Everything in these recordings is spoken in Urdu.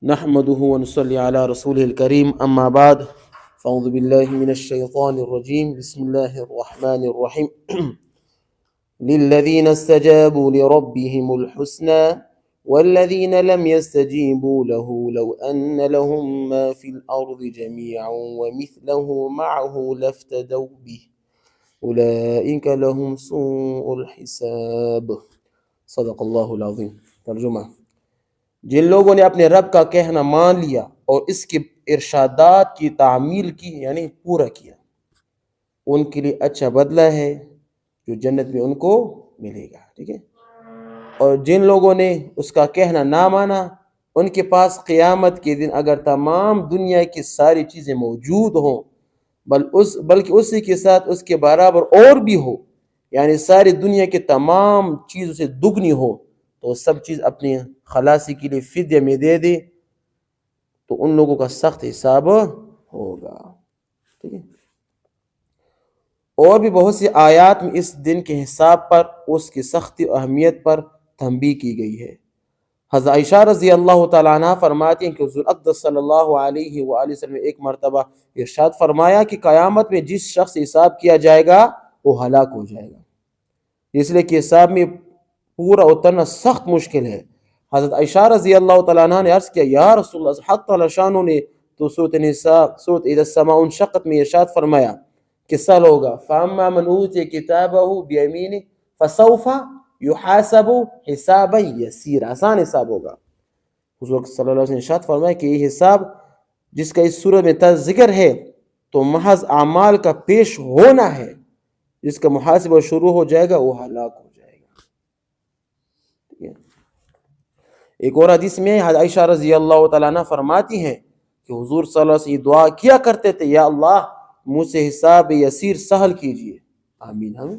نحمده ونصلي على رسوله الكريم أما بعد فأعوذ بالله من الشيطان الرجيم بسم الله الرحمن الرحيم للذين استجابوا لربهم الحسنى والذين لم يستجيبوا له لو أن لهم ما في الأرض جميعا ومثله معه لافتدوا به أولئك لهم سوء الحساب صدق الله العظيم. ترجمہ: جن لوگوں نے اپنے رب کا کہنا مان لیا اور اس کے ارشادات کی تعمیل کی یعنی پورا کیا، ان کے لیے اچھا بدلہ ہے جو جنت میں ان کو ملے گا. ٹھیک ہے. اور جن لوگوں نے اس کا کہنا نہ مانا، ان کے پاس قیامت کے دن اگر تمام دنیا کی ساری چیزیں موجود ہوں بلکہ اسی کے ساتھ اس کے برابر اور بھی ہو، یعنی ساری دنیا کے تمام چیزوں سے دگنی ہو، تو سب چیز اپنی خلاصی کے لیے فدیہ میں دے دے تو ان لوگوں کا سخت حساب ہوگا. ٹھیک ہے. اور بھی بہت سی آیات میں اس دن کے حساب پر اس کی سختی و اہمیت پر تنبیہ کی گئی ہے. حضرت عائشہ رضی اللہ تعالیٰ عنہ فرماتی ہیں کہ حضور اقدس صلی اللہ علیہ وآلہ وسلم نے ایک مرتبہ ارشاد فرمایا کہ قیامت میں جس شخص سے حساب کیا جائے گا وہ ہلاک ہو جائے گا، اس لیے کہ حساب میں پورا اترنا سخت مشکل ہے. حضرت عائشہ رضی اللہ تعالیٰ عنہ نے عرض کیا یا رسول اللہ، حق تعالی شانہ نے تو سورۃ نساء سورۃ اذا السماء انشقت میں ارشاد فرمایا کہ سال ہوگا فاما من اوتی کتابہ بیمینہ فسوف یحاسب حسابا یسیر، آسان حساب ہوگا. حضور صلی اللہ علیہ وسلم نے ارشاد فرمایا کہ یہ حساب جس کا اس سورۃ میں ذکر ہے تو محض اعمال کا پیش ہونا ہے، جس کا محاسبہ شروع ہو جائے گا وہ ہلاک ہو جائے گا. ایک اور حدیث میں حضرت عائشہ رضی اللہ تعالیٰ عنہ فرماتی ہیں کہ حضور صلی اللہ علیہ وسلم یہ دعا کیا کرتے تھے، یا اللہ مجھ سے حساب یسیر سہل کیجئے. آمین. ہم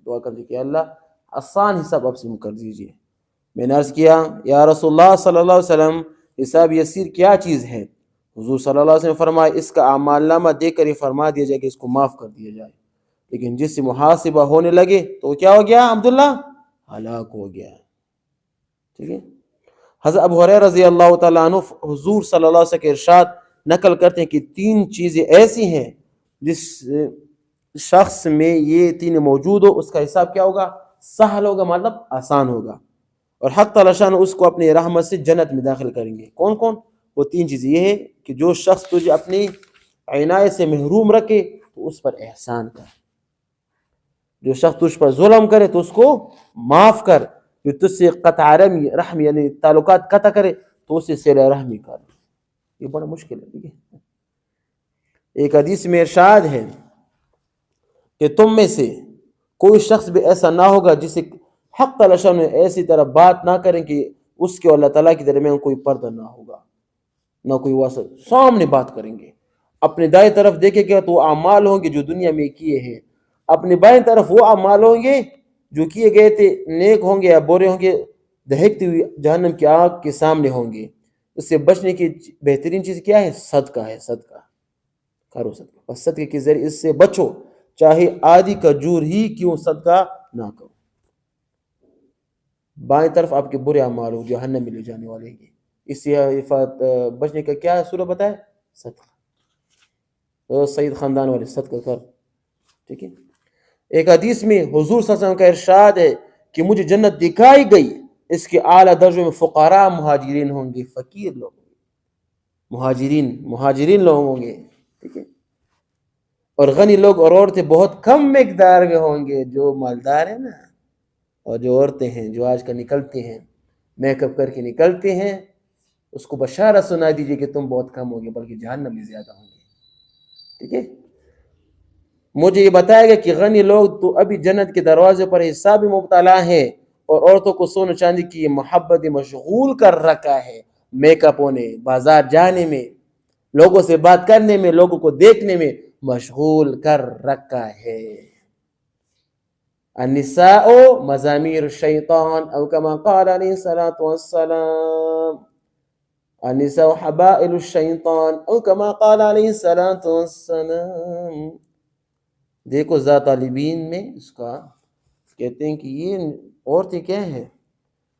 دعا کرتے کہ اللہ آسان حساب آپ سے کر دیجئے. میں نے عرض کیا یا رسول اللہ صلی اللہ علیہ وسلم حساب یسیر کیا چیز ہے؟ حضور صلی اللہ علیہ وسلم فرمایا اس کا اعمال نامہ دے کر یہ فرما دیا جائے کہ اس کو معاف کر دیا جائے، لیکن جس سے محاسبہ ہونے لگے تو کیا ہو گیا عبداللہ؟ ہلاک ہو گیا. ٹھیک ہے. حضرت ابو ہریرہ رضی اللہ تعالیٰ عنہ حضور صلی اللہ علیہ وسلم کے ارشاد نقل کرتے ہیں کہ 3 چیزیں ایسی ہیں جس شخص میں یہ 3 موجود ہو اس کا حساب کیا ہوگا؟ سہل ہوگا، مطلب آسان ہوگا، اور حق تعالی شان اس کو اپنی رحمت سے جنت میں داخل کریں گے. کون کون؟ وہ 3 چیزیں یہ ہے کہ جو شخص تجھے اپنی عنایت سے محروم رکھے تو اس پر احسان کر، جو شخص تجھ پر ظلم کرے تو اس کو معاف کر، جو تجھ سے قطع رحم یعنی تعلقات قطع کرے تو اس سے صلہ رحمی کر. یہ بڑا مشکل ہے. ٹھیک ہے. ایک حدیث میں ارشاد ہے کہ تم میں سے کوئی شخص بھی ایسا نہ ہوگا جسے حق تعالی شان ایسی طرح بات نہ کریں کہ اس کے اللہ تعالیٰ کی درمیان کوئی پردہ نہ ہوگا، نہ کوئی واسطہ. سامنے بات کریں گے، اپنے دائیں طرف دیکھیں گے تو وہ اعمال ہوں گے جو دنیا میں کیے ہیں، اپنے بائیں طرف وہ اعمال ہوں گے جو کیے گئے تھے، نیک ہوں گے یا برے ہوں گے، دہکتی ہوئی جہنم کی آگ کے سامنے ہوں گے. اس سے بچنے کی بہترین چیز کیا ہے؟ صدقہ ہے. صدقہ کرو، صدقہ. بس صدقے کے ذریعے اس سے بچو، چاہے آدھی کھجور ہی کیوں صدقہ نہ کرو. بائیں طرف آپ کے برے اعمال ہو جو جہنم میں لے جانے والے ہیں. اس سے بچنے کا کیا سورہ بتایا؟ صدقہ. سعید خاندان والے صدقہ کر. ٹھیک ہے. ایک حدیث میں حضور صلی اللہ علیہ وسلم کا ارشاد ہے کہ مجھے جنت دکھائی گئی، اس کے اعلیٰ درجوں میں فقراء مہاجرین ہوں گے، فقیر لوگ ہوں گے، مہاجرین لوگ ہوں گے. ٹھیک ہے. اور غنی لوگ اور عورتیں بہت کم مقدار میں ہوں گے. جو مالدار ہیں نا اور جو عورتیں ہیں جو آج کل نکلتی ہیں میک اپ کر کے نکلتے ہیں، اس کو بشارت سنا دیجئے کہ تم بہت کم ہوگے بلکہ جہنم میں زیادہ ہوں گے. ٹھیک ہے. مجھے یہ بتایا گیا کہ غنی لوگ تو ابھی جنت کے دروازے پر حساب میں مبتلا ہیں، اور عورتوں کو سونے چاندی کی محبت مشغول کر رکھا ہے، میک اپ ہونے، بازار جانے میں، لوگوں سے بات کرنے میں، لوگوں کو دیکھنے میں مشغول کر رکھا ہے. النساء مزامیر الشیطان او کما قال علیہ الصلاۃ والسلام، النساء حبائل الشیطان او کما قال علیہ الصلاۃ والسلام. دیکھو ذات طالبین میں اس کا کہتے ہیں کہ یہ عورتیں کیا ہیں؟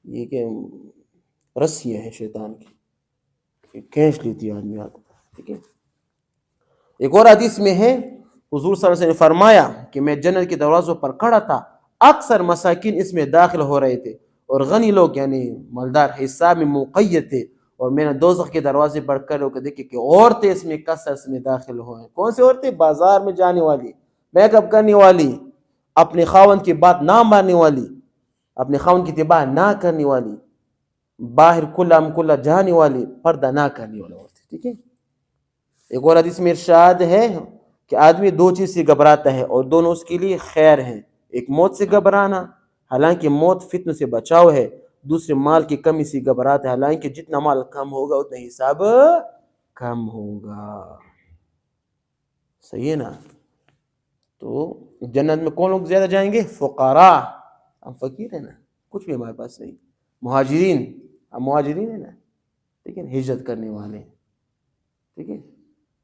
یہ کہ رسیاں ہیں شیطان کی. کھینچ لیتی ہے آدمی آپ کو. ٹھیک ہے. ایک اور حدیث میں ہے حضور صلی اللہ علیہ وسلم نے فرمایا کہ میں جنت کے دروازوں پر کھڑا تھا, اکثر مساکین اس میں داخل ہو رہے تھے اور غنی لوگ یعنی مالدار حصہ میں مقید تھے, اور میں نے دوزخ کے دروازے پر کھڑے ہو کے دیکھے کہ عورتیں اس میں کثرت میں داخل ہوئے ہیں. کون سی عورتیں؟ بازار میں جانے والی, میک اپ کرنے والی, اپنے خاوند کی بات نہ ماننے والی, اپنے خاوند کی اتباع نہ کرنے والی, باہر کھلا جانے والی, پردہ نہ کرنے والی عورتیں. ٹھیک ہے. ایک اور حدیث میں ارشاد ہے کہ آدمی دو چیز سے گھبراتا ہے اور دونوں اس کے لیے خیر ہیں. ایک موت سے گھبرانا, حالانکہ موت فتنوں سے بچاؤ ہے. دوسرے مال کی کمی سے گھبراتا ہے, حالانکہ جتنا مال کم ہوگا اتنا حساب کم ہوگا. صحیح ہے نا. تو جنت میں کون لوگ زیادہ جائیں گے؟ فقراء, ہم فقیر ہیں نا, کچھ بھی ہمارے پاس نہیں. مہاجرین, ہم مہاجرین ہیں نا, ٹھیک ہے, ہجرت کرنے والے, ٹھیک ہے,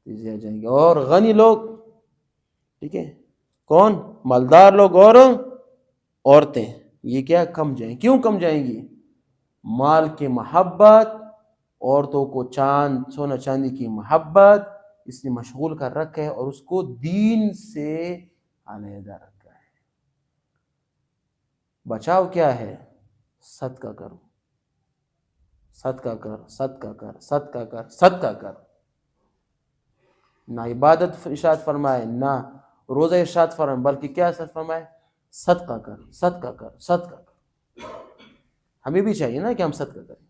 زیادہ جائیں گے. اور غنی لوگ, ٹھیک ہے, کون؟ مالدار لوگ اور عورتیں, یہ کیا کم جائیں. کیوں کم جائیں گی؟ مال کی محبت, عورتوں کو سونا چاندی کی محبت اس نے مشغول کر رکھا ہے اور اس کو دین سے علیحدہ رکھا ہے. بچاؤ کیا ہے؟ صدقہ کرو, صدقہ کر, صدقہ کر, صدقہ کر, صدقہ کر. نہ عبادت ارشاد فرمائے, نہ روزہ ارشاد فرمائے, بلکہ کیا ارشاد فرمائے؟ صدقہ کر, صدقہ کر, صدقہ کر. ہمیں بھی چاہیے نا کہ ہم صدقہ کریں.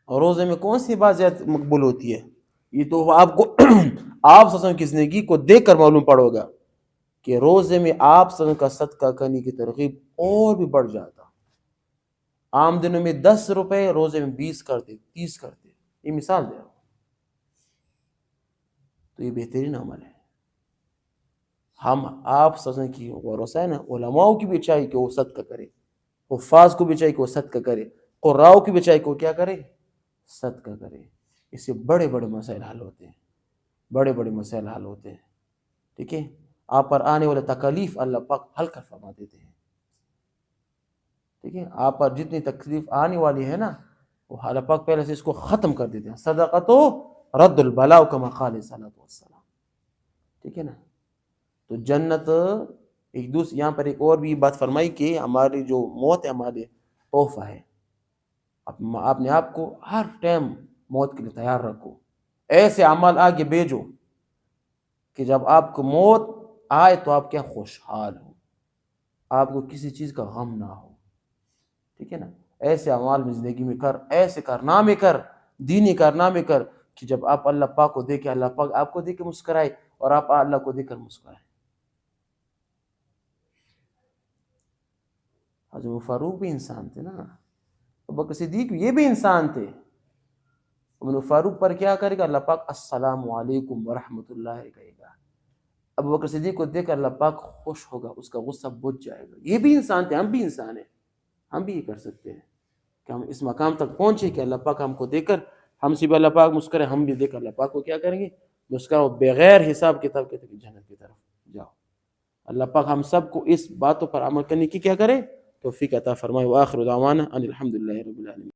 اور روزے میں کون سی بات زیادہ مقبول ہوتی ہے؟ یہ تو آپ کو آپ سسوں کی زندگی کو دیکھ کر معلوم پڑے گا کہ روزے میں آپ سسوں کا صدقہ کرنے کی ترغیب اور بھی بڑھ جاتا. عام دنوں میں 10 روپے, روزے میں 20 کرتے, 30 کرتے. یہ مثال دے رہا ہوں. تو یہ بہترین عمل ہے. ہم آپ سسوں کی غوثہ ہے نا, علماء کی بھی چاہیے کہ وہ صدقہ کرے, حفاظ کو بھی چاہیے کہ وہ صدقہ کرے, قراء کی بھی چاہیے کہ وہ کیا کرے؟ صدقہ کرے. اس سے بڑے بڑے مسائل حل ہوتے ہیں, بڑے بڑے مسائل حل ہوتے ہیں. ٹھیک ہے. آپ پر آنے والے تکلیف اللہ پاک حل کر فرما دیتے ہیں. ٹھیک ہے. آپ پر جتنی تکلیف آنے والی ہے نا, وہ اللہ پاک پہلے سے اس کو ختم کر دیتے ہیں. صدقۃ رد البلاء کما قال صلی اللہ علیہ وسلم. ٹھیک ہے نا. تو جنت ایک دوسرے, یہاں پر ایک اور بھی بات فرمائی کہ ہماری جو موت ہے ہمارے تحفہ ہے. اپنے آپ کو ہر ٹائم موت کے لیے تیار رکھو. ایسے عمل آگے بھیجو کہ جب آپ کو موت آئے تو آپ کیا خوشحال ہو, آپ کو کسی چیز کا غم نہ ہو. ٹھیک ہے نا. ایسے اعمال میں زندگی میں کر, ایسے کارنامے کر, دینی کارنامے کر کہ جب آپ اللہ پاک کو دیکھیں, اللہ پاک آپ کو دیکھ کے مسکرائے اور آپ اللہ کو دیکھ کر مسکرائے. حضرت فاروق بھی انسان تھے نا, ابوبکر صدیق یہ بھی انسان تھے. ابن فاروق پر کیا کرے گا؟ اللہ پاک السلام علیکم ورحمۃ اللہ کہے گا. ابوبکر صدیق کو دیکھ کر اللہ پاک خوش ہوگا, اس کا غصہ بجھ جائے گا. یہ بھی انسان تھے, ہم بھی انسان ہیں, ہم بھی یہ کر سکتے ہیں کہ ہم اس مقام تک پہنچے کہ اللہ پاک ہم کو دیکھ کر ہم سے بھی اللہ پاک مسکرے, ہم بھی دیکھ کر اللہ پاک کو کیا کریں گے؟ مسکراؤ, بغیر حساب کتاب کے جنت کی طرف جاؤ. اللہ پاک ہم سب کو اس باتوں پر عمل کرنے کی کیا کرے؟ توفیق عطا فرمائے. وآخر دعوانا ان الحمد للہ رب العالمین.